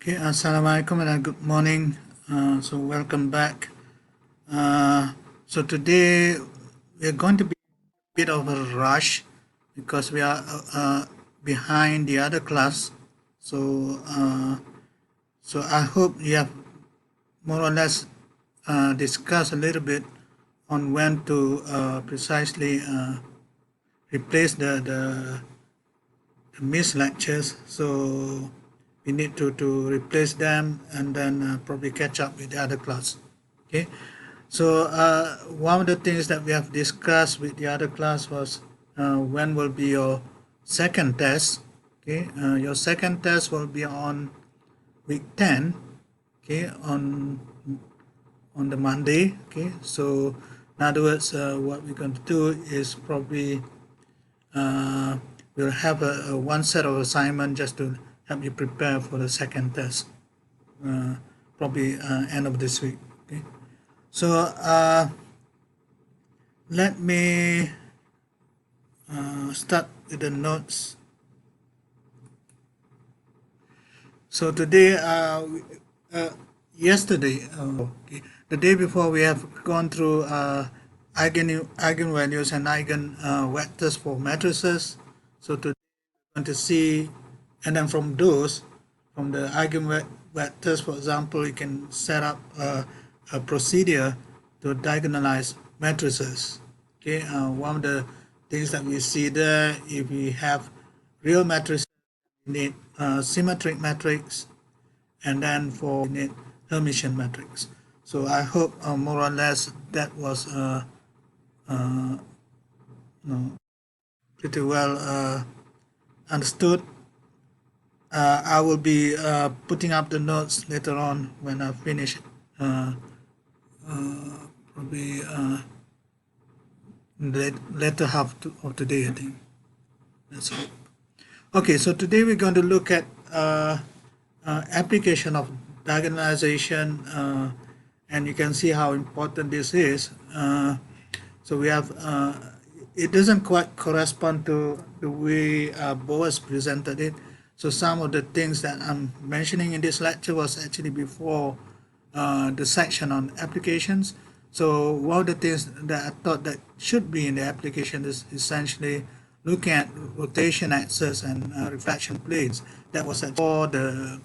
Okay, assalamualaikum and good morning. So welcome back. So today we're going to be a bit of a rush because we are behind the other class. So so I hope you have more or less discussed a little bit on when to precisely replace the missed lectures. So we need to replace them and then probably catch up with the other class. Okay, so one of the things that we have discussed with the other class was when will be your second test. Okay, your second test will be on week 10. Okay, on the Monday. Okay, so in other words, what we're going to do is probably we'll have a one set of assignment just to help you prepare for the second test, probably end of this week. Okay, so let me start with the notes. So today, yesterday, okay, the day before, we have gone through eigenvalues and eigenvectors for matrices. So today we're going to see, and then from those, from the eigenvectors, for example, you can set up a procedure to diagonalize matrices. Okay, one of the things that we see there, if we have real matrices, we need symmetric matrix, and then for we need Hermitian matrix. So I hope more or less that was pretty well understood. I will be putting up the notes later on when I finish, probably in the later half of today, I think. That's all. Okay, so today we're going to look at application of diagonalization, and you can see how important this is. So we have, it doesn't quite correspond to the way Boas presented it. So some of the things that I'm mentioning in this lecture was actually before the section on applications. So one of the things that I thought that should be in the application is essentially looking at rotation axis and reflection planes. That was for the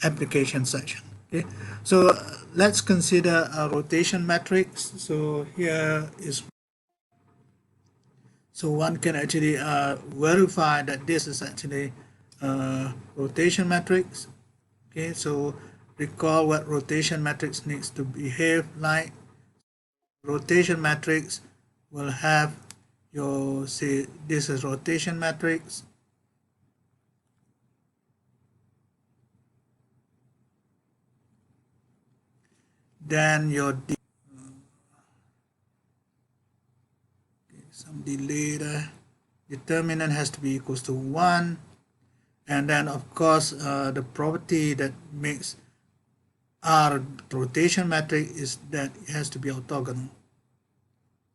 application section. Okay, so let's consider a rotation matrix. So here is, so one can actually verify that this is actually a rotation matrix. Okay, so recall what rotation matrix needs to behave like. Rotation matrix will have your, say this is rotation matrix, then your some delay there, determinant has to be equals to 1, and then of course the property that makes our rotation matrix is that it has to be orthogonal.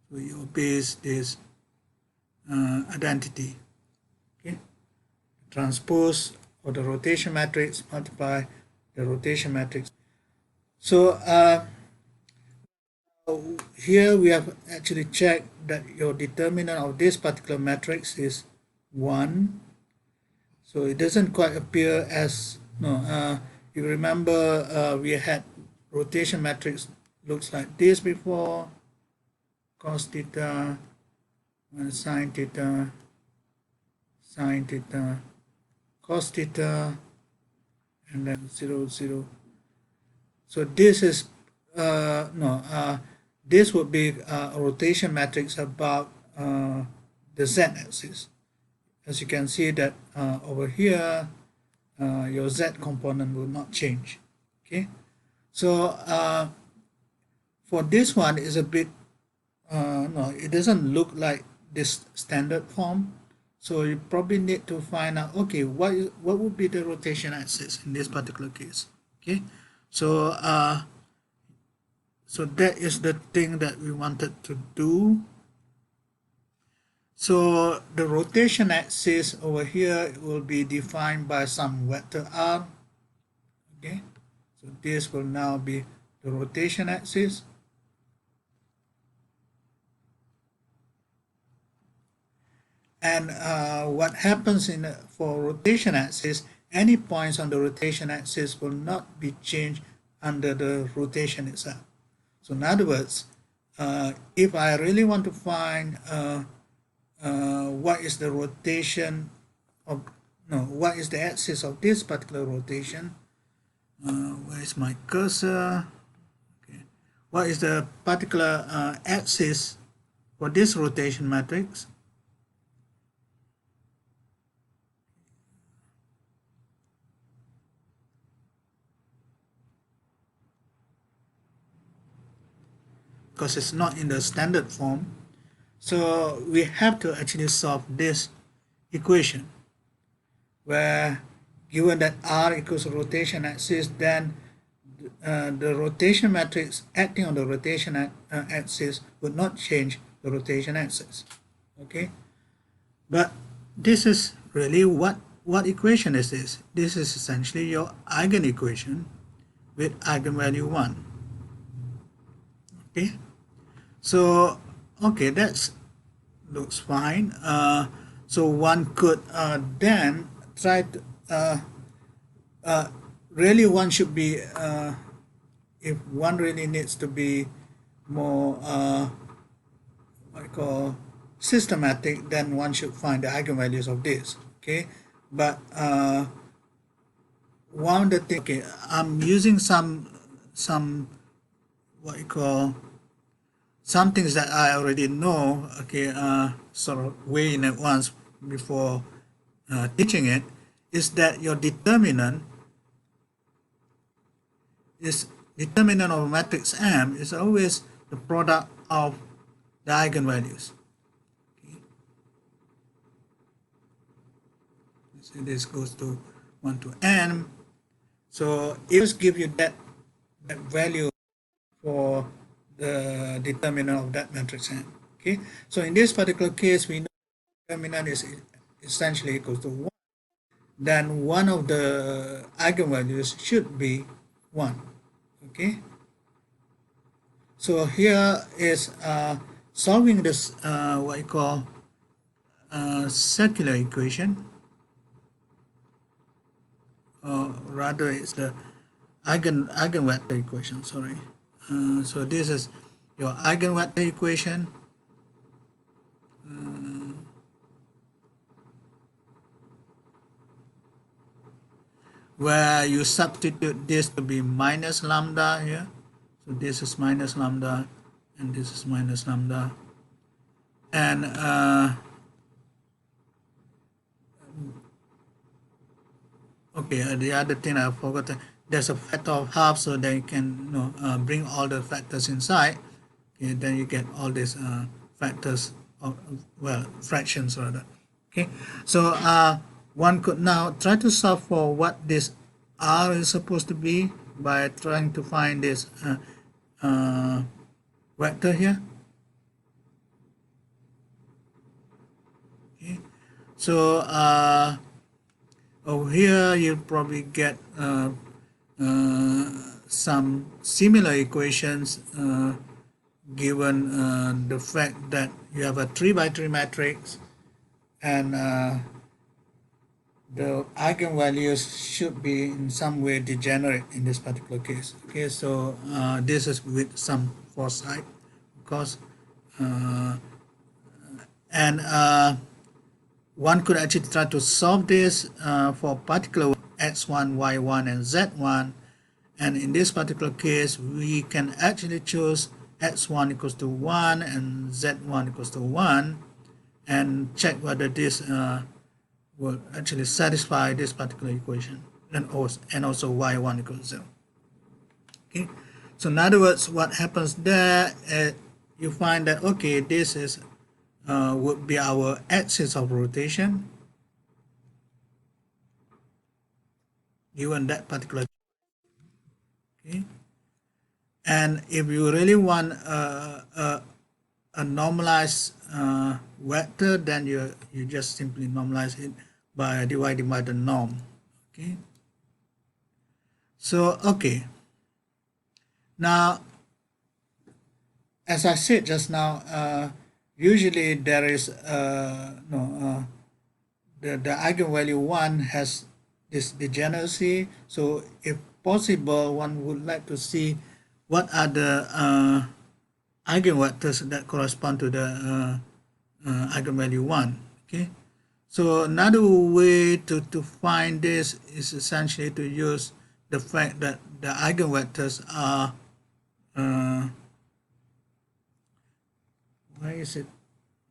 So you obey this identity. Okay, transpose of the rotation matrix multiply the rotation matrix. So here we have actually checked that your determinant of this particular matrix is 1. So it doesn't quite appear as, no, you remember we had rotation matrix looks like this before, cos theta, sine theta, cos theta, and then 0, 0. So this is, this would be a rotation matrix about the z-axis. As you can see that over here, your z component will not change. Okay, so for this one is a bit, no, it doesn't look like this standard form. So you probably need to find out, okay, what would be the rotation axis in this particular case. Okay, so so that is the thing that we wanted to do. So the rotation axis over here will be defined by some vector r. Okay, so this will now be the rotation axis. And what happens for rotation axis, any points on the rotation axis will not be changed under the rotation itself. So in other words, if I really want to find what is the rotation of, no, what is the axis of this particular rotation, where is my cursor? Okay. What is the particular axis for this rotation matrix? Because it's not in the standard form. So we have to actually solve this equation where given that r equals rotation axis, then the rotation matrix acting on the rotation axis would not change the rotation axis. Okay, but this is really what equation is this? This is essentially your eigenequation with eigenvalue 1. Okay, so okay, that looks fine. So one could then try to really one should be if one really needs to be more what I call systematic, then one should find the eigenvalues of this. Okay, but one of the things, okay, I'm using some what you call some things that I already know, okay, sort of way in advance before teaching it, is that your determinant of matrix M is always the product of the eigenvalues. Okay. So this goes to 1 to n. So it just give you that value for the determinant of that matrix M. Okay. So in this particular case, we know the determinant is essentially equals to 1. Then one of the eigenvalues should be 1. Okay. So here is solving this what you call circular equation, or rather it's the eigenvector equation, sorry. So this is your eigenvector equation. Where you substitute this to be minus lambda here. So this is minus lambda and this is minus lambda. And okay, the other thing I forgot, there's a factor of half, so then you can bring all the factors inside. Okay, then you get all these factors of, well, fractions rather. Okay, so one could now try to solve for what this r is supposed to be by trying to find this vector here. Okay, so over here you probably get some similar equations given the fact that you have a 3 by 3 matrix and the eigenvalues should be in some way degenerate in this particular case. Okay, so this is with some foresight, of course, and one could actually try to solve this for particular x1, y1, and z1. And in this particular case, we can actually choose x1 equals to 1 and z1 equals to 1 and check whether this will actually satisfy this particular equation, and also y1 equals 0. Okay, so in other words, what happens there, you find that, okay, this is would be our axis of rotation given that particular. Okay, and if you really want a normalized vector, then you just simply normalize it by dividing by the norm. Okay, So okay, now as I said just now, usually there is no the eigenvalue 1 has this degeneracy. So if possible, one would like to see what are the eigenvectors that correspond to the eigenvalue 1. Okay, so another way to find this is essentially to use the fact that the eigenvectors are why is it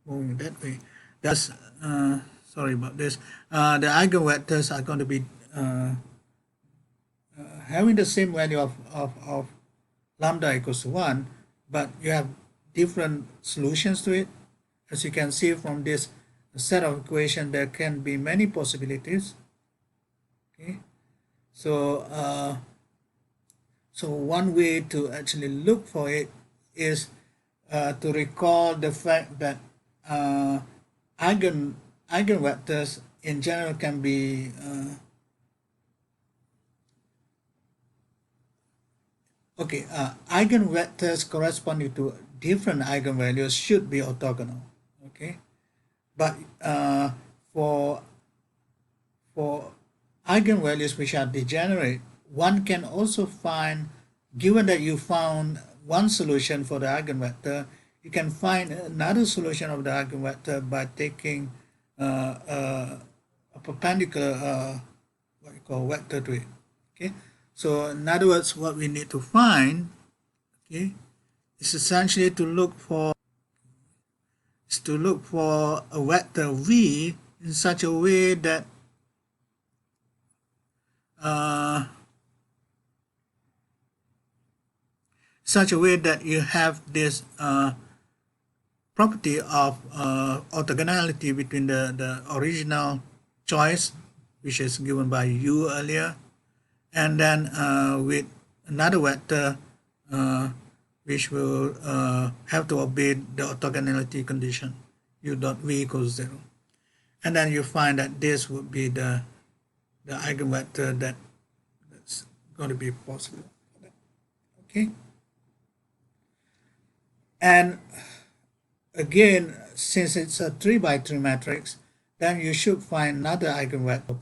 moving that way? That's sorry about this. The eigenvectors are going to be having the same value of lambda equals to 1, but you have different solutions to it. As you can see from this set of equations, there can be many possibilities. Okay, so so one way to actually look for it is to recall the fact that eigenvectors in general can be eigenvectors corresponding to different eigenvalues should be orthogonal. Okay, but for eigenvalues which are degenerate, one can also find, given that you found one solution for the eigenvector, you can find another solution of the eigenvector by taking a perpendicular what you call vector to it. Okay, so in other words, what we need to find, okay, is essentially to look for a vector v in such a way that you have this property of orthogonality between the original choice, which is given by u earlier, and then with another vector which will have to obey the orthogonality condition, u dot v equals 0. And then you find that this would be the eigenvector that's going to be possible. Okay. And again, since it's a 3 by 3 matrix, then you should find another eigenvector,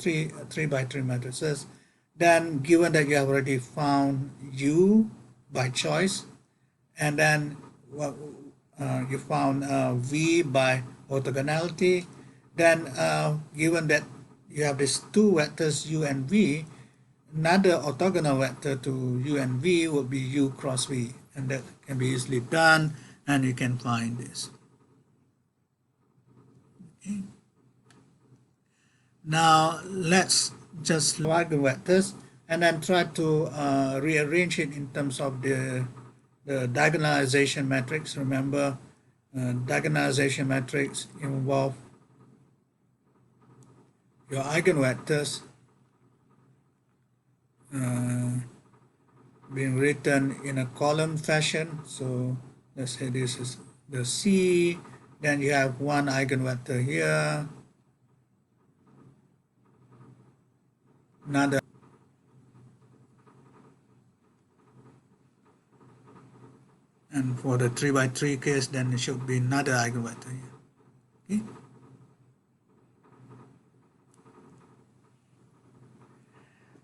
3 by 3 matrices. Then given that you have already found u by choice, and then you found v by orthogonality, then given that you have these two vectors u and v, another orthogonal vector to u and v would be u cross v, and that can be easily done, and you can find this. Okay. Now let's just eigenvectors and then try to rearrange it in terms of the diagonalization matrix. Remember, diagonalization matrix involve your eigenvectors being written in a column fashion. So let's say this is the C, then you have one eigenvector here, another, and for the 3 by 3 case, then it should be another eigenvector here. Okay.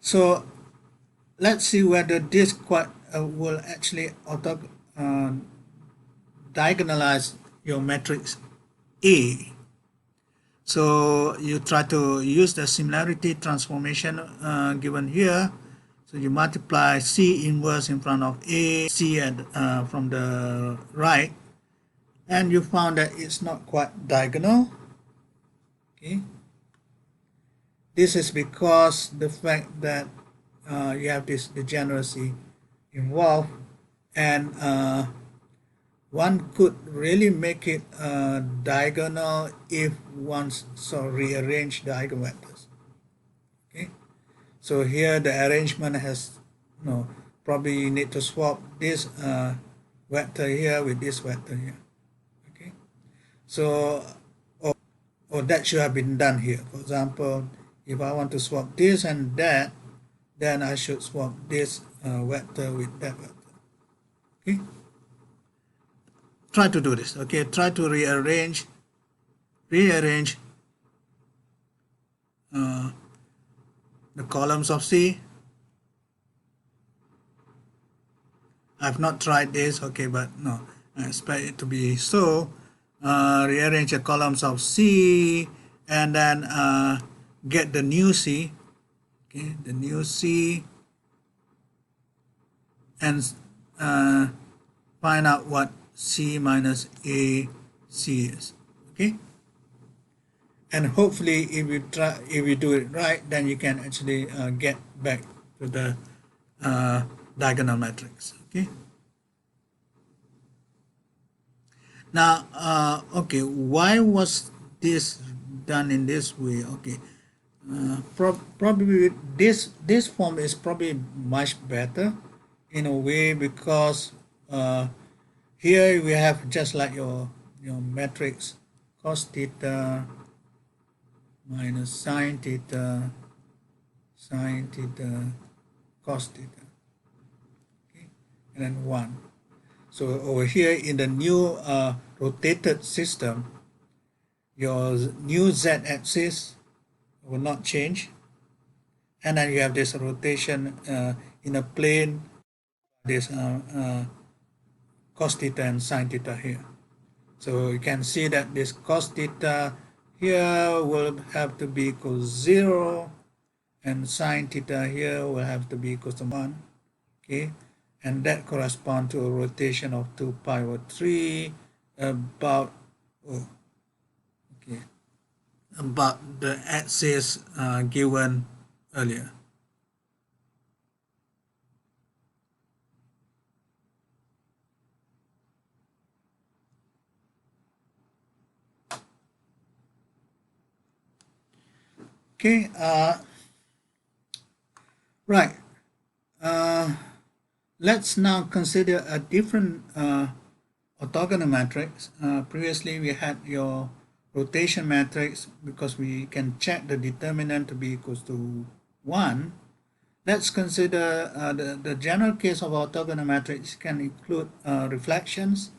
So let's see whether this will actually diagonalize your matrix A. So you try to use the similarity transformation given here. So you multiply C inverse in front of A, C from the right, and you found that it's not quite diagonal. Okay. This is because the fact that you have this degeneracy involved, and one could really make it diagonal if one rearrange the eigenvectors. Okay, so here the arrangement has, probably you need to swap this vector here with this vector here. Okay, so or that should have been done here. For example, if I want to swap this and that, then I should swap this vector with that vector. Okay, try to do this. Okay, try to rearrange the columns of C. I've not tried this, okay, but no, I expect it to be so. Rearrange the columns of C and then get the new C, okay, the new C, and find out what C minus AC is, okay. And hopefully, if you do it right, then you can actually get back to the diagonal matrix. Okay. Now, okay, why was this done in this way? Okay, probably this form is probably much better in a way, because here we have just like your matrix cos theta minus sine theta, cos theta, okay, and then 1. So over here in the new rotated system, your new z-axis will not change, and then you have this rotation in a plane, this cos theta and sine theta here. So you can see that this cos theta here will have to be equal to 0, and sine theta here will have to be equal to 1. Okay, and that corresponds to a rotation of 2 pi over 3 about about the axis given earlier. Okay, right. Let's now consider a different orthogonal matrix. Previously, we had your rotation matrix because we can check the determinant to be equals to 1. Let's consider the general case of orthogonal matrix can include reflections.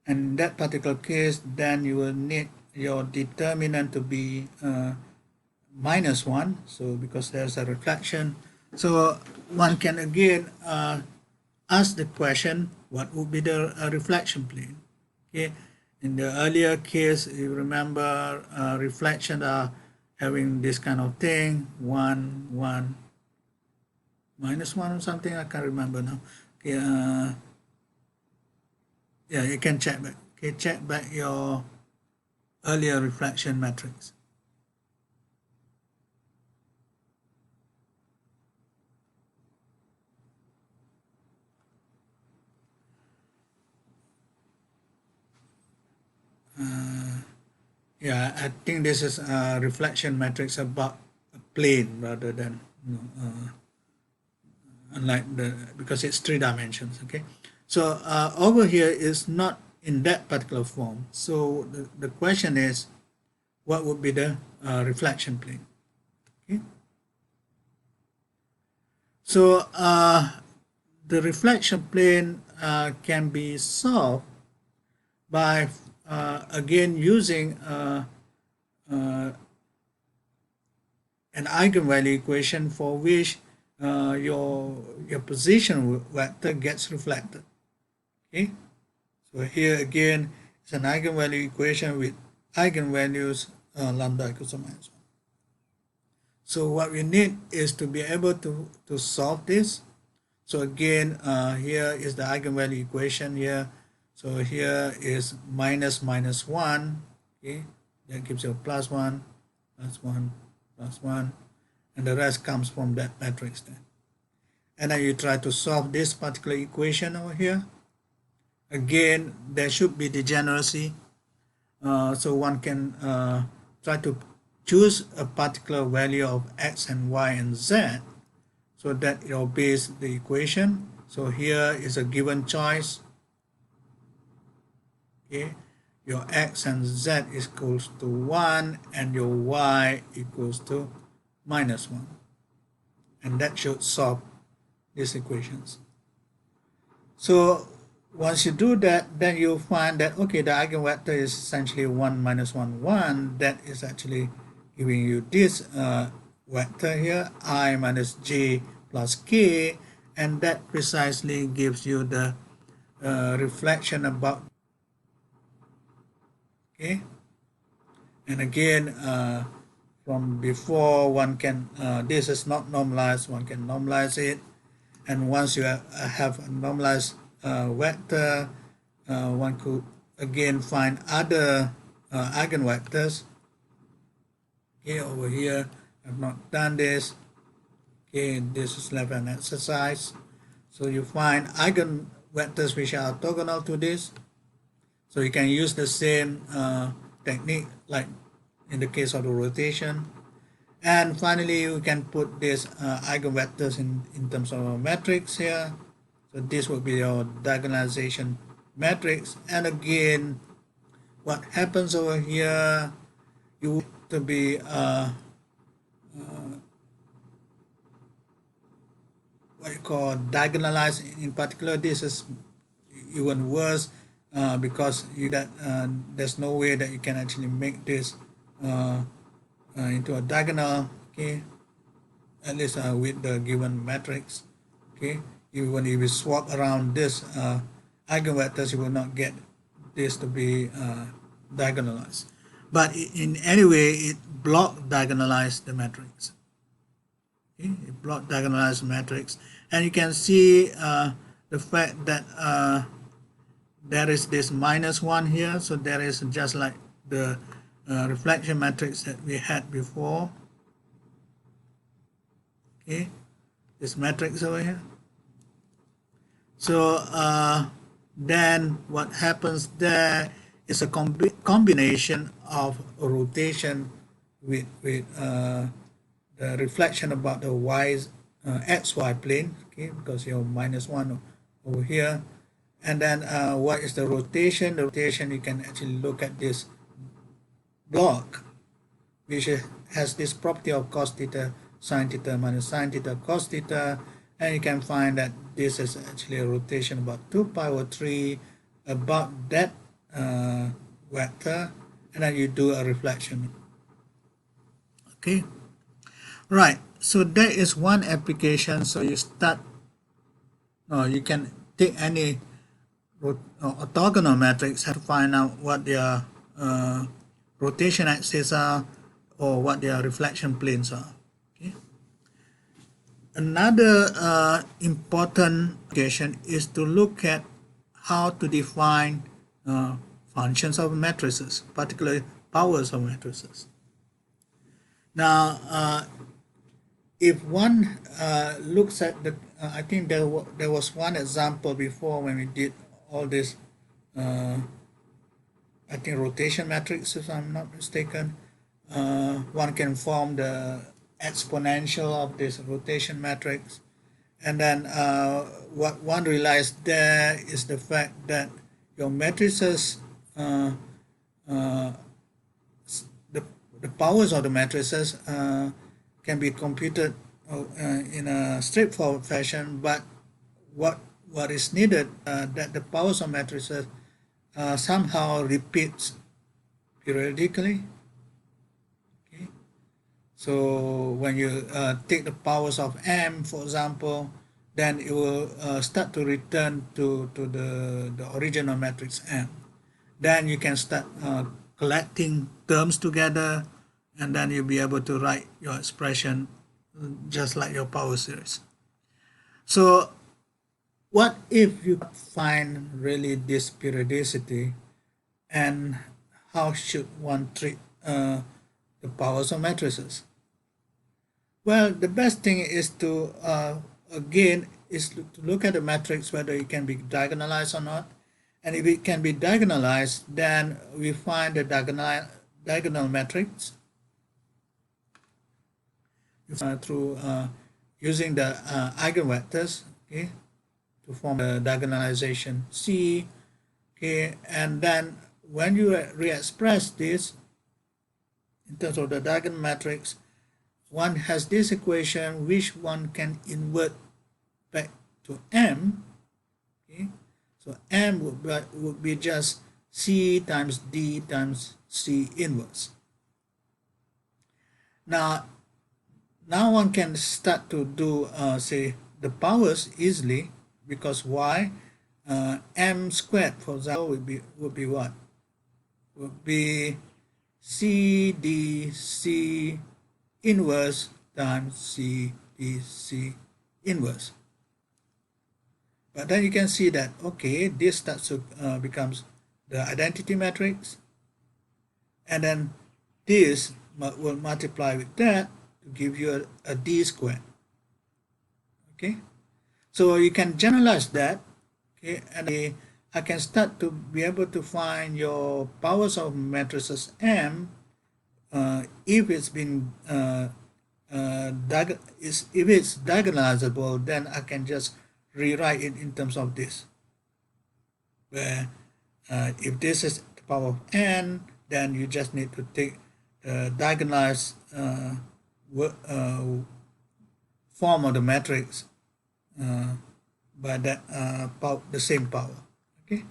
And in that particular case, then you will need your determinant to be minus 1. So because there's a reflection. So one can again ask the question, what would be the reflection plane? Okay. In the earlier case, you remember reflection are having this kind of thing, 1, 1, minus 1 or something, I can't remember now. Okay, yeah, you can check back. Okay, check back your earlier reflection matrix. Yeah, I think this is a reflection matrix about a plane rather than unlike because it's 3 dimensions. Okay, so over here is not in that particular form. So the question is, what would be the reflection plane? Okay, so the reflection plane can be solved by again using an eigenvalue equation for which your position vector gets reflected. Okay, so here again it's an eigenvalue equation with eigenvalues lambda equals to minus 1. So what we need is to be able to solve this. So again, here is the eigenvalue equation here. So here is minus 1, okay, that gives you plus 1, plus 1, plus 1, and the rest comes from that matrix then. And then you try to solve this particular equation over here. Again, there should be degeneracy. So one can try to choose a particular value of x and y and z so that it obeys the equation. So here is a given choice. Okay, your x and z equals to 1 and your y equals to minus 1. and that should solve these equations. So once you do that, then you find that, okay, the eigenvector is essentially 1 minus 1, 1. That is actually giving you this vector here, I minus j plus k, and that precisely gives you the reflection about, okay? And again, from before, one can, this is not normalized, one can normalize it. And once you have a normalized vector, one could again find other eigenvectors. Okay, over here, I've not done this. Okay, this is left an exercise. So you find eigenvectors which are orthogonal to this. So you can use the same technique like in the case of the rotation. And finally, you can put these eigenvectors in terms of a matrix here. So this would be your diagonalization matrix. And again, what happens over here, you want to be what you call diagonalized. In particular, this is even worse because there's no way that you can actually make this into a diagonal, okay, at least with the given matrix, okay. Even if you swap around this eigenvectors, you will not get this to be diagonalized. But in any way, it block diagonalized the matrix. Okay? It block diagonalized the matrix, and you can see the fact that there is this minus 1 here, so there is just like the reflection matrix that we had before. Okay, this matrix over here. So then what happens there is a combination of rotation with the reflection about the xy plane, okay, because you have minus 1 over here. And then what is the rotation? The rotation, you can actually look at this block, which has this property of cos theta sine theta minus sine theta cos theta, and you can find that this is actually a rotation about 2 pi over 3 about that vector, and then you do a reflection. Okay, right, so that is one application. So you start, you can take any orthogonal matrix to find out what their rotation axes are or what their reflection planes are. Okay. Another important application is to look at how to define functions of matrices, particularly powers of matrices. Now, if one looks at the, I think there was one example before when we did all this, I think rotation matrix, if I'm not mistaken. One can form the exponential of this rotation matrix, and then what one realized there is the fact that your matrices, the powers of the matrices can be computed in a straightforward fashion, but what is needed that the powers of matrices somehow repeats periodically. Okay, so when you take the powers of m, for example, then it will start to return to the original matrix m. Then you can start collecting terms together, and then you'll be able to write your expression just like your power series. So what if you find really this periodicity, and how should one treat the powers of matrices? Well, the best thing is to again is to look at the matrix whether it can be diagonalized or not, and if it can be diagonalized, then we find the diagonal matrix through using the eigenvectors, okay, to form the diagonalization C, okay, and then when you re-express this in terms of the diagonal matrix, one has this equation which one can invert back to M. Okay, so M would be just C times D times C inverse. Now one can start to do say the powers easily, because why? M squared, for example, would be what? Would be C D C inverse times C D C inverse. But then you can see that, okay, this starts to becomes the identity matrix, and then this will multiply with that to give you a D squared. Okay, so you can generalize that. Okay, and I can start to be able to find your powers of matrices M if it's been if it's diagonalizable. Then I can just rewrite it in terms of this, where if this is the power of n, then you just need to take the diagonalized form of the matrix by that the same power. Okay,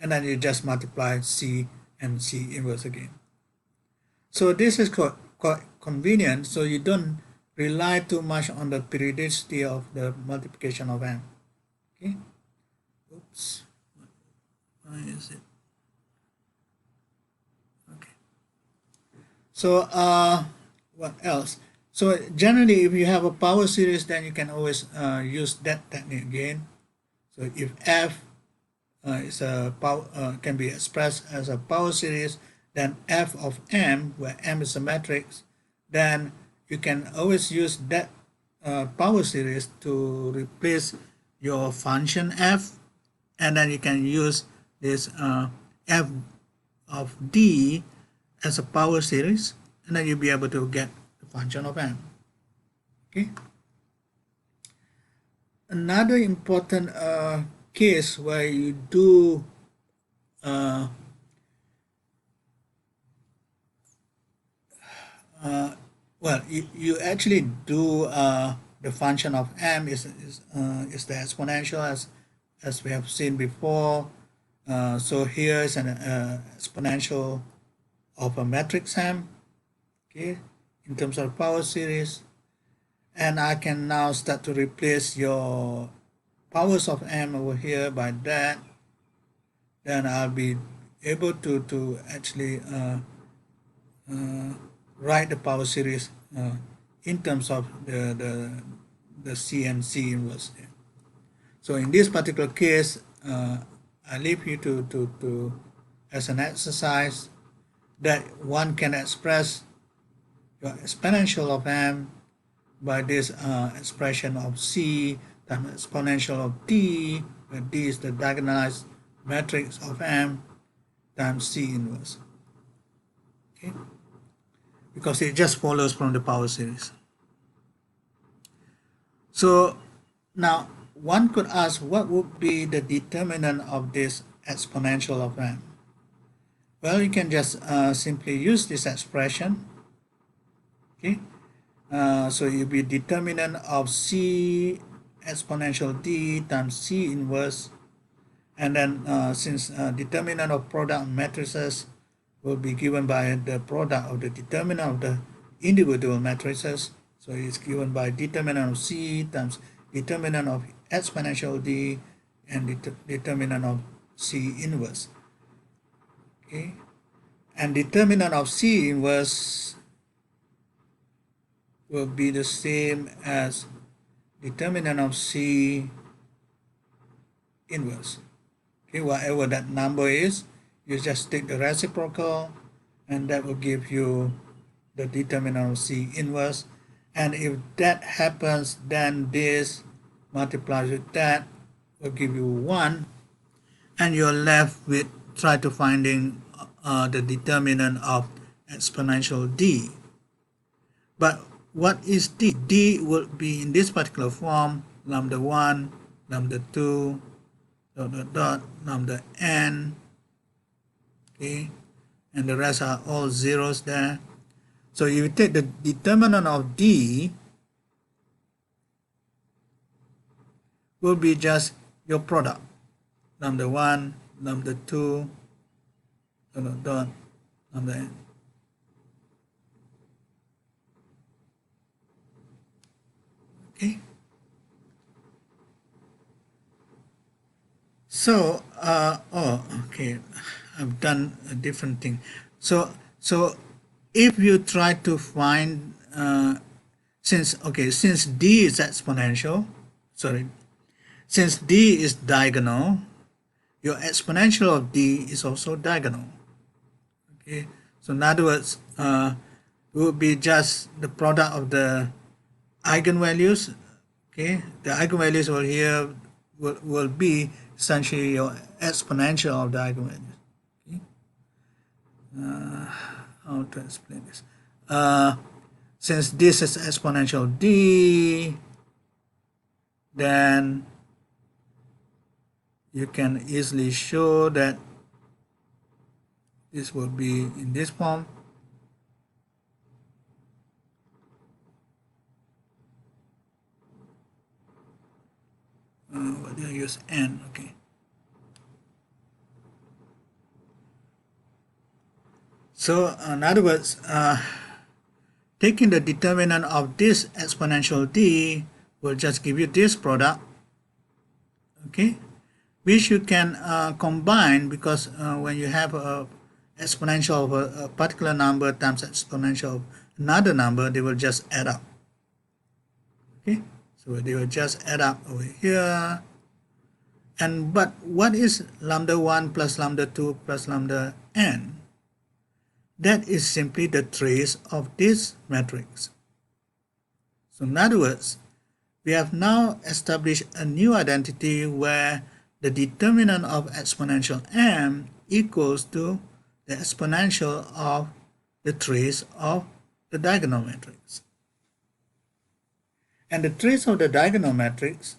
and then you just multiply C and C inverse again. So this is quite convenient, so you don't rely too much on the periodicity of the multiplication of m. Okay, oops, why is it? Okay, so what else? So generally, if you have a power series, then you can always use that technique again. So if f is a power can be expressed as a power series, then f of m, where m is a matrix, then you can always use that power series to replace your function f, and then you can use this f of d as a power series, and then you'll be able to get the function of m. Okay. Another important case where you do well, you actually do the function of m is the exponential, as we have seen before. So here is an exponential of a matrix m, okay, in terms of power series, and I can now start to replace your powers of m over here by that. Then I'll be able to actually write the power series in terms of the C and C inverse. So in this particular case, I leave you to as an exercise that one can express your exponential of m by this expression of C times exponential of D, where D is the diagonalized matrix of m times C inverse. Okay, because it just follows from the power series. So now one could ask, what would be the determinant of this exponential of m? Well, you can just simply use this expression. Okay, so you'll be determinant of C exponential D times C inverse, and then since determinant of product matrices will be given by the product of the determinant of the individual matrices, so it's given by determinant of C times determinant of exponential D and determinant of C inverse. Okay, and determinant of C inverse will be the same as determinant of C inverse. Okay, whatever that number is, you just take the reciprocal, and that will give you the determinant of C inverse. And if that happens, then this multiplies with that will give you 1, and you're left with try to finding the determinant of exponential D. But what is D? D will be in this particular form: lambda 1, lambda 2, dot dot dot, lambda n. Okay, and the rest are all zeros there. So you take the determinant of D will be just your product, lambda 1, lambda 2, dot, lambda n. Okay. So, okay, I've done a different thing. So if you try to find, since D is exponential, since D is diagonal, your exponential of D is also diagonal. Okay, so in other words, it would be just the product of the eigenvalues. Okay, the eigenvalues over here will be essentially your exponential of the eigenvalues. Okay, how to explain this? Since this is exponential D, then you can easily show that this will be in this form. What do I use? N, okay. So in other words, taking the determinant of this exponential D will just give you this product, okay, which you can combine, because when you have a exponential of a particular number times exponential of another number, they will just add up. Okay, so they will just add up over here. And but what is lambda 1 plus lambda 2 plus lambda n? That is simply the trace of this matrix. So in other words, we have now established a new identity where the determinant of exponential m equals to the exponential of the trace of the diagonal matrix. And the trace of the diagonal matrix,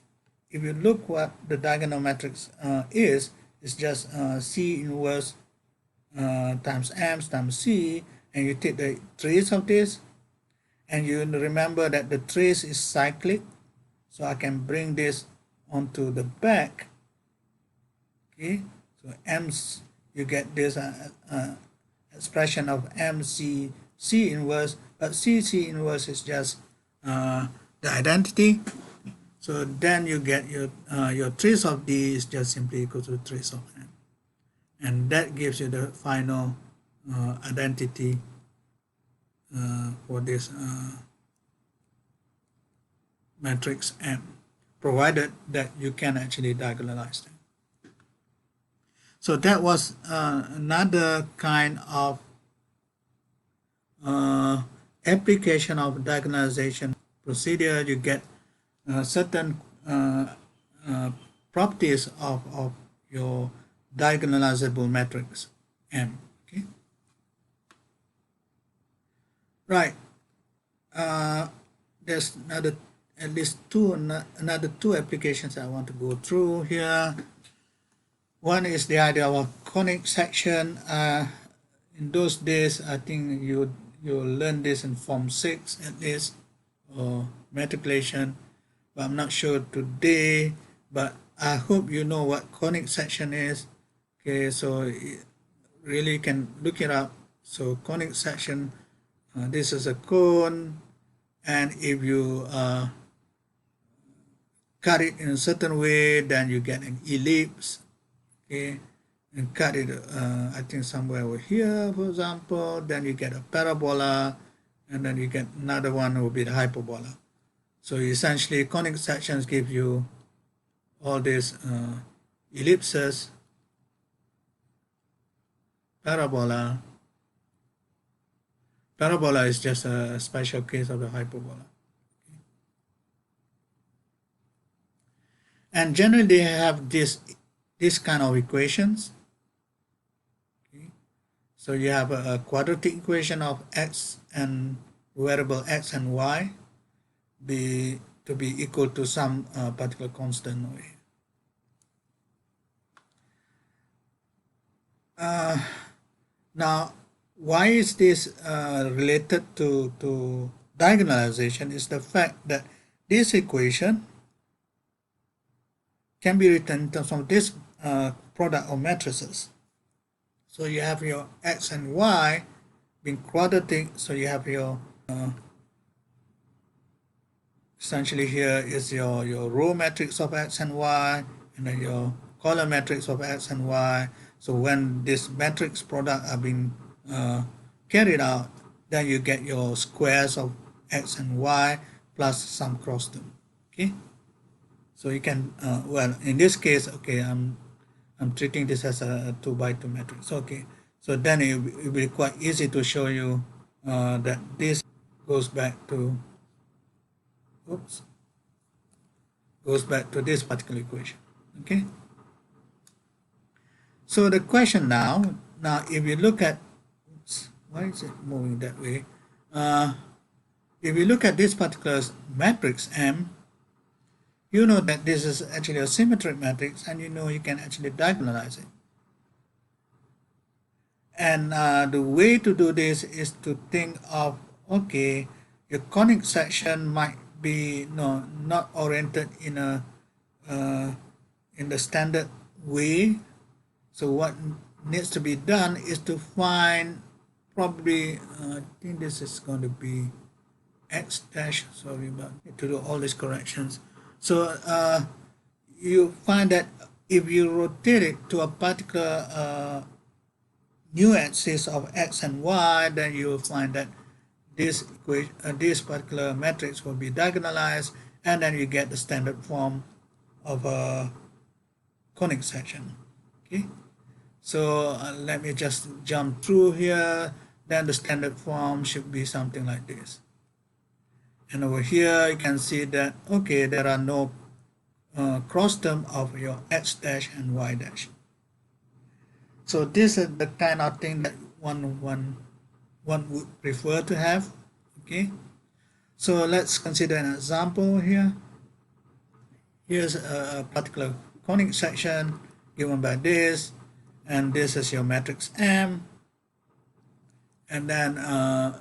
if you look what the diagonal matrix is just C inverse times m times C, and you take the trace of this, and you remember that the trace is cyclic, so I can bring this onto the back. Okay, so you get this expression of MC C inverse, but C inverse is just the identity. So then you get your trace of D is just simply equal to the trace of M, and that gives you the final identity for this matrix M, provided that you can actually diagonalize them. So that was another kind of application of diagonalization procedure. You get certain properties of your diagonalizable matrix M. Okay. Right. There's at least another two applications I want to go through here. One is the idea of a conic section. In those days, I think you learn this in Form 6 at least, or matriculation, but I'm not sure today. But I hope you know what conic section is. Okay, so really can look it up. So conic section, this is a cone, and if you cut it in a certain way, then you get an ellipse. Okay, and cut it I think somewhere over here, for example, then you get a parabola, and then you get another one will be the hyperbola. So essentially conic sections give you all these ellipses, parabola is just a special case of the hyperbola. And generally they have this kind of equations. Okay. So you have a quadratic equation of x and variable x and y to be equal to some particular constant over here. Now, why is this related to diagonalization is the fact that this equation can be written in terms of this product of matrices. So you have your x and y being quadratic, so you have your essentially here is your row matrix of x and y, and then your column matrix of x and y. So when this matrix product are being carried out, then you get your squares of x and y plus some cross term. Okay, so you can well, in this case, okay, I'm treating this as a 2 by 2 matrix. Okay, so then it will be quite easy to show you that this goes back to this particular equation. Okay, so the question now if you look at, why is it moving that way? If you look at this particular matrix M, you know that this is actually a symmetric matrix, and you know you can actually diagonalize it. And the way to do this is to think of, okay, your conic section might be not oriented in the standard way. So what needs to be done is to find probably I think this is going to be x dash, sorry about to do all these corrections. So you find that if you rotate it to a particular new axis of x and y, then you will find that this particular matrix will be diagonalized, and then you get the standard form of a conic section. Okay, so let me just jump through here. Then the standard form should be something like this. And over here you can see that, okay, there are no cross term of your x dash and y dash. So this is the kind of thing that one would prefer to have. Okay, so let's consider an example here. Here's a particular conic section given by this, and this is your matrix M. And then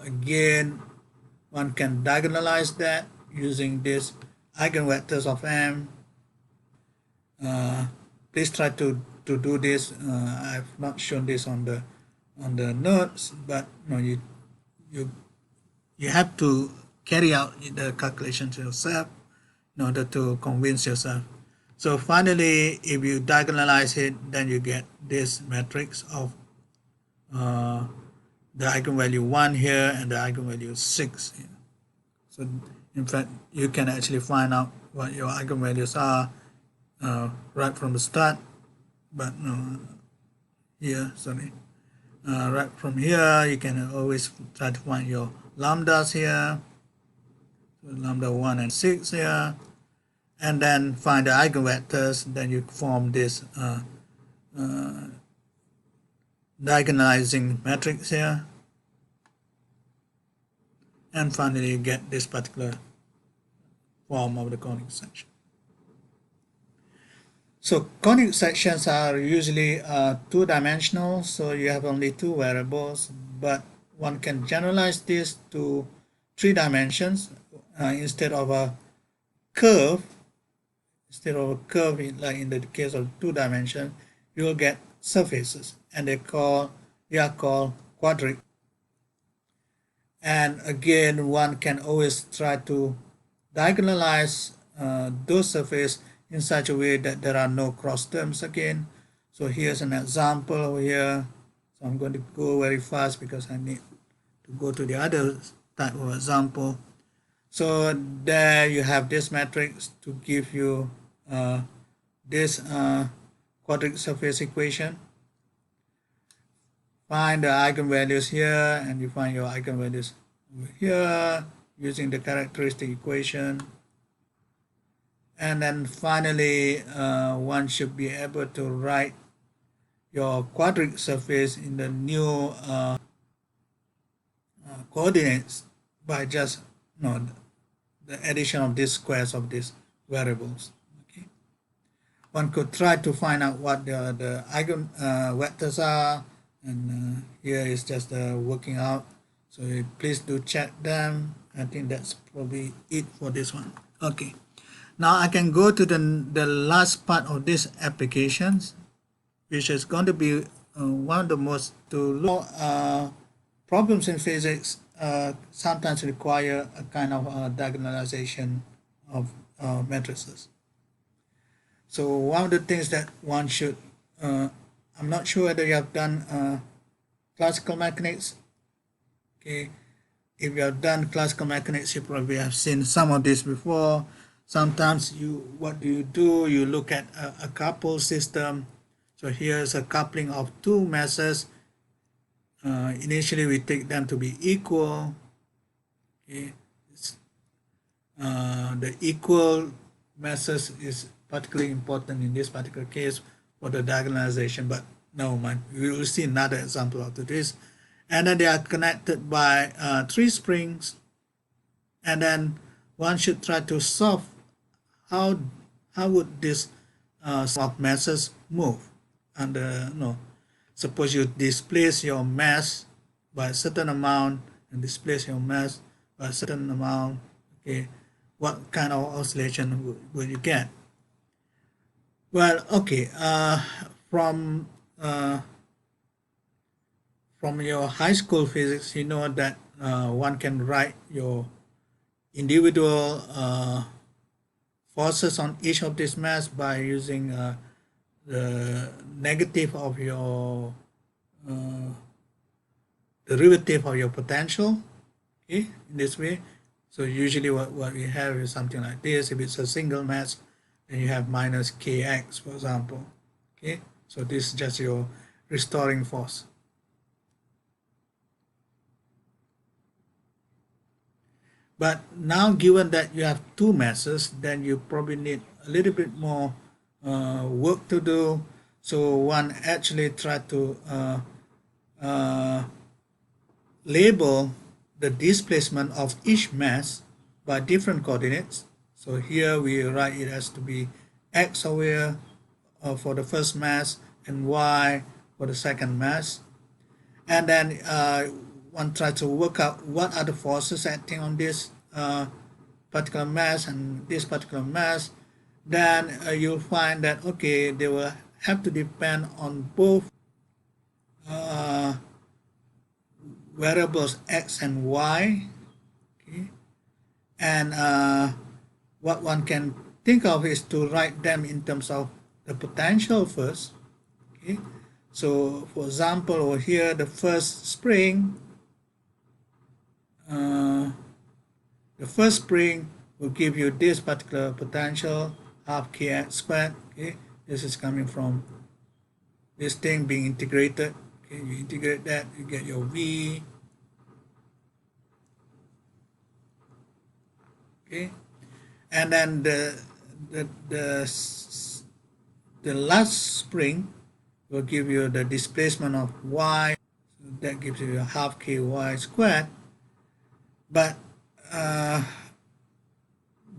again, one can diagonalize that using this eigenvectors of M. Please try to do this. I've not shown this on the notes, but you have to carry out the calculations yourself in order to convince yourself. So finally, if you diagonalize it, then you get this matrix of the eigenvalue 1 here and the eigenvalue 6 here. So in fact, you can actually find out what your eigenvalues are right from the start, but here, sorry, right from here, you can always try to find your lambdas here, so lambda 1 and 6 here, and then find the eigenvectors. Then you form this diagonalizing matrix here, and finally you get this particular form of the conic section. So conic sections are usually two-dimensional, so you have only two variables, but one can generalize this to 3 dimensions. Instead of a curve, like in the case of 2 dimensions, you will get surfaces, and they are called quadric. And again, one can always try to diagonalize those surfaces in such a way that there are no cross terms again. So here's an example over here. So I'm going to go very fast because I need to go to the other type of example. So there you have this matrix to give you this quadric surface equation. Find the eigenvalues here, and you find your eigenvalues over here using the characteristic equation. And then finally, one should be able to write your quadric surface in the new coordinates by just the addition of these squares of these variables. Okay, one could try to find out what the eigenvectors are and here is just working out. So please do check them. I think that's probably it for this one. Okay, now I can go to the last part of this applications, which is going to be one of the most to look problems in physics sometimes require a kind of diagonalization of matrices. So one of the things that one should, I'm not sure whether you have done classical mechanics. Okay, if you have done classical mechanics, you probably have seen some of this before. Sometimes what do? You look at a couple system. So here's a coupling of two masses. Initially, we take them to be equal. Okay, the equal masses is particularly important in this particular case for the diagonalization, but no mind, we will see another example of this. And then they are connected by three springs, and then one should try to solve how would this of masses move. And suppose you displace your mass by a certain amount and displace your mass by a certain amount. Okay, what kind of oscillation will you get? Well, okay, from your high school physics, you know that one can write your individual forces on each of these mass by using the negative of your derivative of your potential, okay, in this way. So usually what we have is something like this. If it's a single mass, then you have minus kx, for example. Okay, so this is just your restoring force. But now, given that you have two masses, then you probably need a little bit more work to do. So one actually try to label the displacement of each mass by different coordinates. So here we write it as to be x over here for the first mass and y for the second mass. And then one tries to work out what are the forces acting on this particular mass and this particular mass. Then you'll find that, okay, they will have to depend on both variables x and y. Okay? And what one can think of is to write them in terms of the potential first. Okay? So for example, over here, the first spring, will give you this particular potential, half kx squared. Okay, this is coming from this thing being integrated. Okay, you integrate that, you get your v. Okay, and then the last spring will give you the displacement of y. So that gives you a half ky squared. But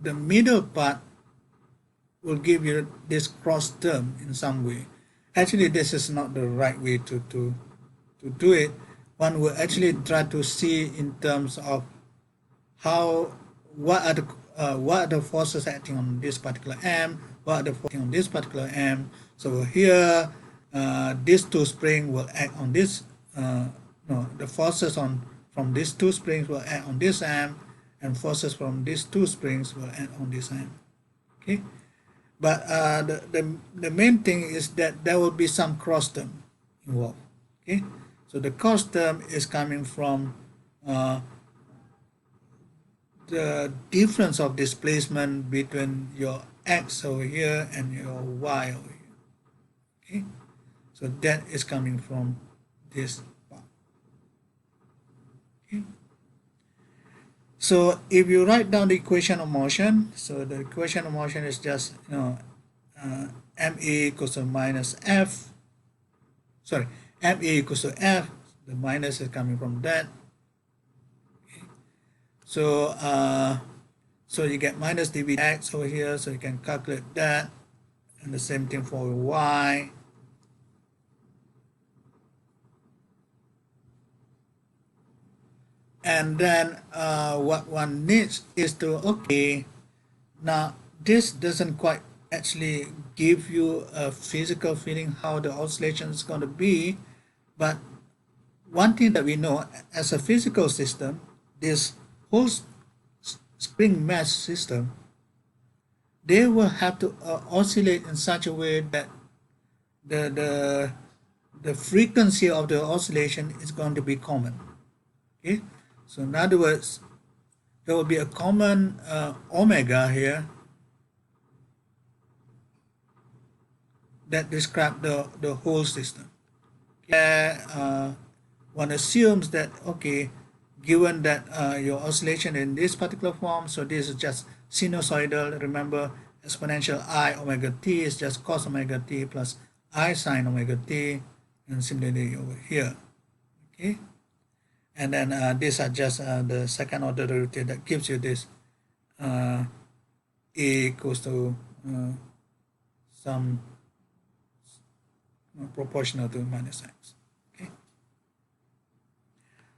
the middle part will give you this cross term in some way. Actually, this is not the right way to do it. One will actually try to see in terms of what are the forces acting on this particular m, what are the forces acting on this particular m. So here, these two springs will act on this. The forces from these two springs will act on this m, and forces from these two springs will act on this m. Okay, but the main thing is that there will be some cross term involved. Okay, so the cross term is coming from the difference of displacement between your x over here and your y over here. Okay, so that is coming from this part. Okay. So if you write down the equation of motion, so the equation of motion is just ma equals to minus f. Sorry, ma equals to f. The minus is coming from that. Okay. So so you get minus dv x over here. So you can calculate that, and the same thing for y. And then what one needs is to, okay, now this doesn't quite actually give you a physical feeling how the oscillation is going to be, but one thing that we know as a physical system, this whole spring mesh system, they will have to oscillate in such a way that the, the, the frequency of the oscillation is going to be common. Okay, so in other words, there will be a common omega here that describe the whole system. One assumes that, okay, given that your oscillation in this particular form, so this is just sinusoidal. Remember, exponential I omega t is just cos omega t plus I sine omega t, and similarly over here. Okay, and then these are just the second order derivative that gives you this A equals to some proportional to minus x. Okay.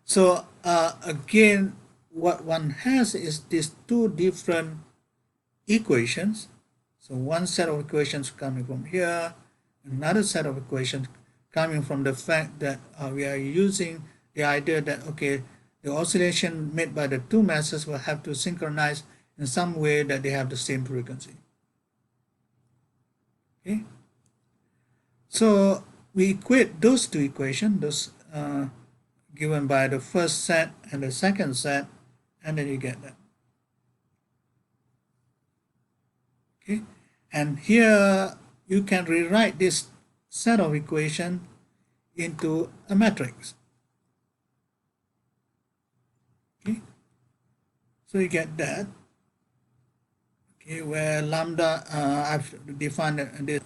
So again, what one has is these two different equations. So one set of equations coming from here, another set of equations coming from the fact that we are using the idea that, okay, the oscillation made by the two masses will have to synchronize in some way that they have the same frequency. Okay. So we equate those two equations, those given by the first set and the second set, and then you get that. Okay, and here you can rewrite this set of equation into a matrix. Okay, so you get that. Okay, where lambda, I've defined this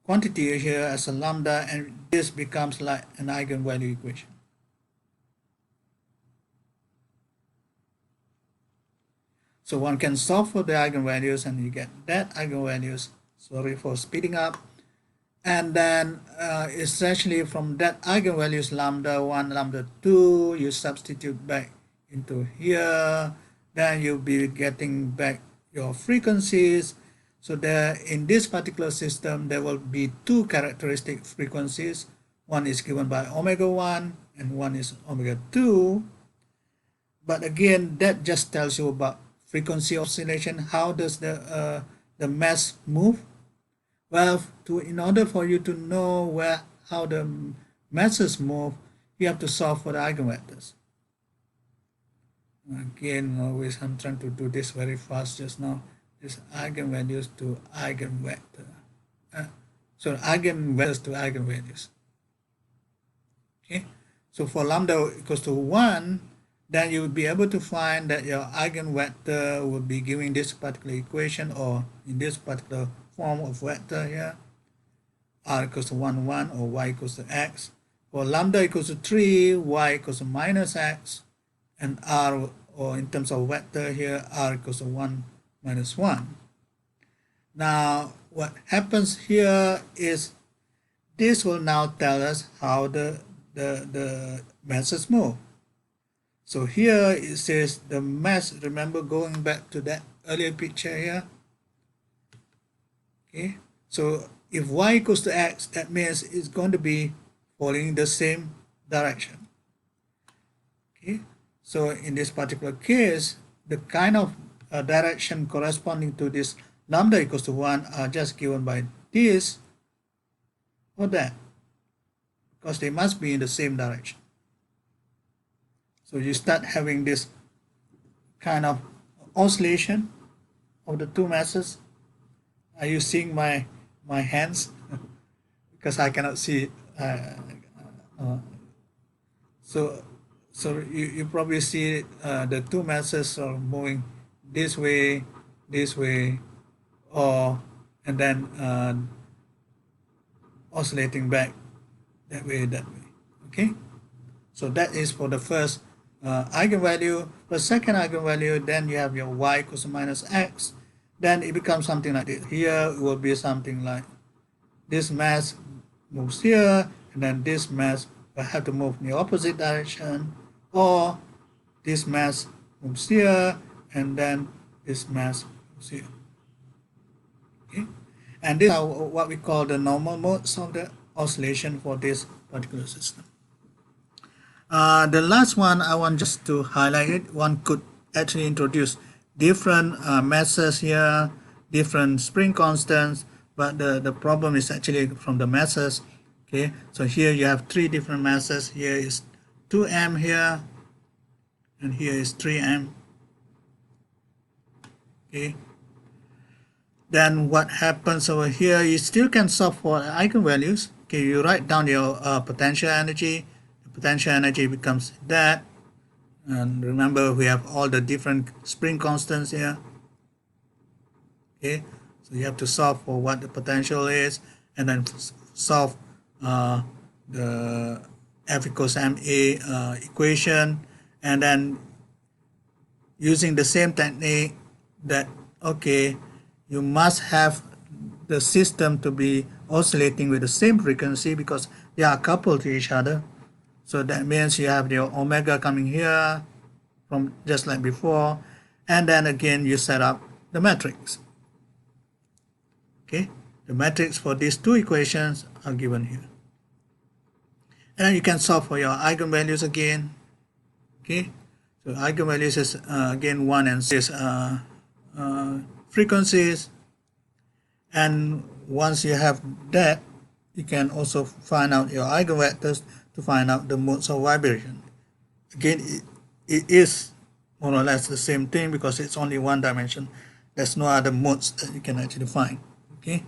quantity here as a lambda, and this becomes like an eigenvalue equation. So one can solve for the eigenvalues and you get that eigenvalues. Sorry for speeding up. And then essentially from that eigenvalues lambda 1, lambda 2, you substitute back into here. Then you'll be getting back your frequencies. So there, in this particular system, there will be two characteristic frequencies. One is given by omega 1 and one is omega 2. But again, that just tells you about frequency oscillation. How does the mass move? Well, in order for you to know how the masses move, you have to solve for the eigenvectors. Again, always I'm trying to do this very fast just now. This eigenvalues to eigenvector. So eigenvectors to eigenvalues. Okay, so for lambda equals to 1, then you will be able to find that your eigenvector will be giving this particular equation, or in this particular form of vector here, r equals to 1, 1, or y equals to x. For lambda equals to 3, y equals to minus x, and r, or in terms of vector here, r equals to 1 minus 1. Now, what happens here is this will now tell us how the masses move. So here it says the mass, remember going back to that earlier picture here. Okay, so if y equals to x, that means it's going to be following the same direction. Okay, so in this particular case, the kind of direction corresponding to this lambda equals to 1 are just given by this or that, because they must be in the same direction. So you start having this kind of oscillation of the two masses. Are you seeing my hands? Because I cannot see. So you probably see the two masses are moving this way, or and then oscillating back that way. Okay. So that is for the first eigenvalue. The second eigenvalue, then you have your y equals to minus x. Then it becomes something like this. Here it will be something like this mass moves here, and then this mass I have to move in the opposite direction, or this mass moves here, and then this mass moves here. Okay? And these are what we call the normal modes of the oscillation for this particular system. The last one I want just to highlight it. One could actually introduce different masses here, different spring constants, but the problem is actually from the masses. Okay, so here you have three different masses. Here is 2m here, and here is 3m. Okay. Then what happens over here, you still can solve for eigenvalues. Okay, you write down your potential energy. The potential energy becomes that. And remember, we have all the different spring constants here. Okay, so you have to solve for what the potential is, and then solve the F equals ma equation, and then using the same technique that, okay, you must have the system to be oscillating with the same frequency because they are coupled to each other. So that means you have your omega coming here from just like before, and then again you set up the matrix. Okay, the matrix for these two equations are given here. And then you can solve for your eigenvalues again. Okay, so eigenvalues is again 1 and 6 frequencies. And once you have that, you can also find out your eigenvectors to find out the modes of vibration. Again, it is more or less the same thing because it's only one dimension. There's no other modes that you can actually find. Okay,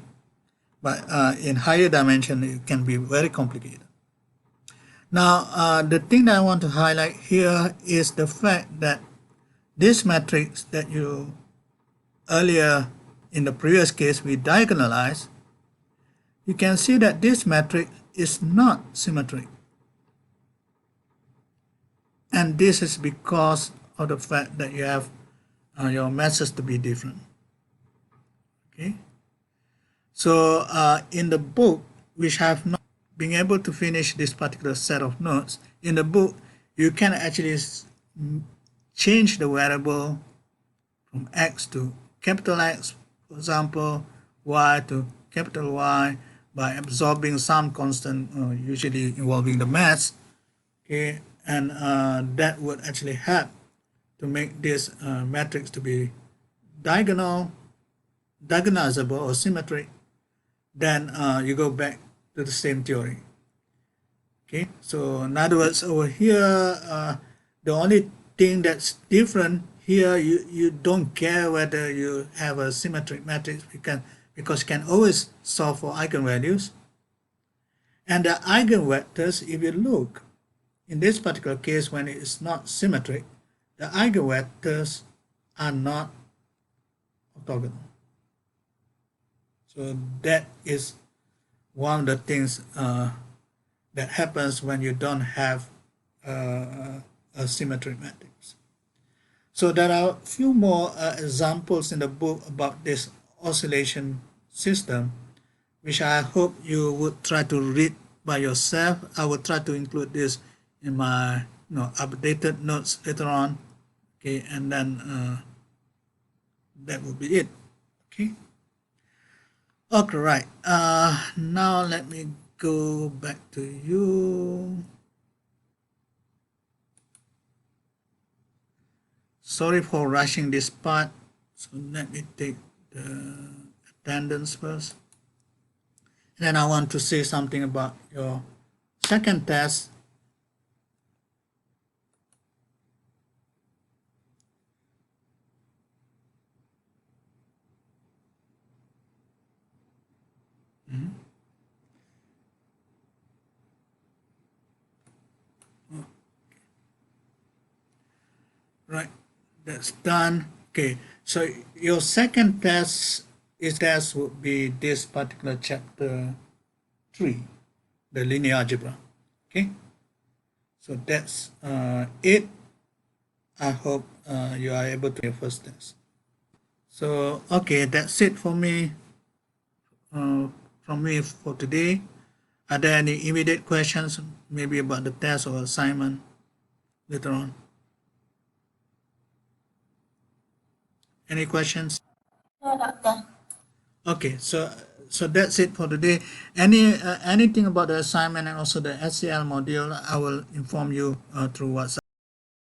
but in higher dimension, it can be very complicated. Now, the thing that I want to highlight here is the fact that this matrix that you earlier in the previous case we diagonalized, you can see that this matrix is not symmetric. And this is because of the fact that you have your masses to be different. Okay. So in the book, which have not been able to finish this particular set of notes, in the book, you can actually change the variable from x to capital X, for example, y to capital Y, by absorbing some constant, usually involving the mass. Okay, and that would actually help to make this matrix to be diagonalizable or symmetric. Then you go back to the same theory. Okay, so in other words, over here, the only thing that's different here, you don't care whether you have a symmetric matrix because you can always solve for eigenvalues. And the eigenvectors, if you look, in this particular case, when it is not symmetric, the eigenvectors are not orthogonal. So that is one of the things that happens when you don't have a symmetric matrix. So there are a few more examples in the book about this oscillation system, which I hope you would try to read by yourself. I will try to include this in my updated notes later on. Okay, and then that will be it. Okay. Okay, right. Now let me go back to you. Sorry for rushing this part. So let me take the attendance first. And then I want to say something about your second test. Right, that's done. Okay, so your second test would be this particular chapter 3, the linear algebra. Okay, so that's it. I hope you are able to do your first test. So okay, that's it for me from me for today. Are there any immediate questions, maybe about the test or assignment later on? Any questions? No, doctor. Okay, so that's it for today. Anything about the assignment and also the SCL module, I will inform you through WhatsApp.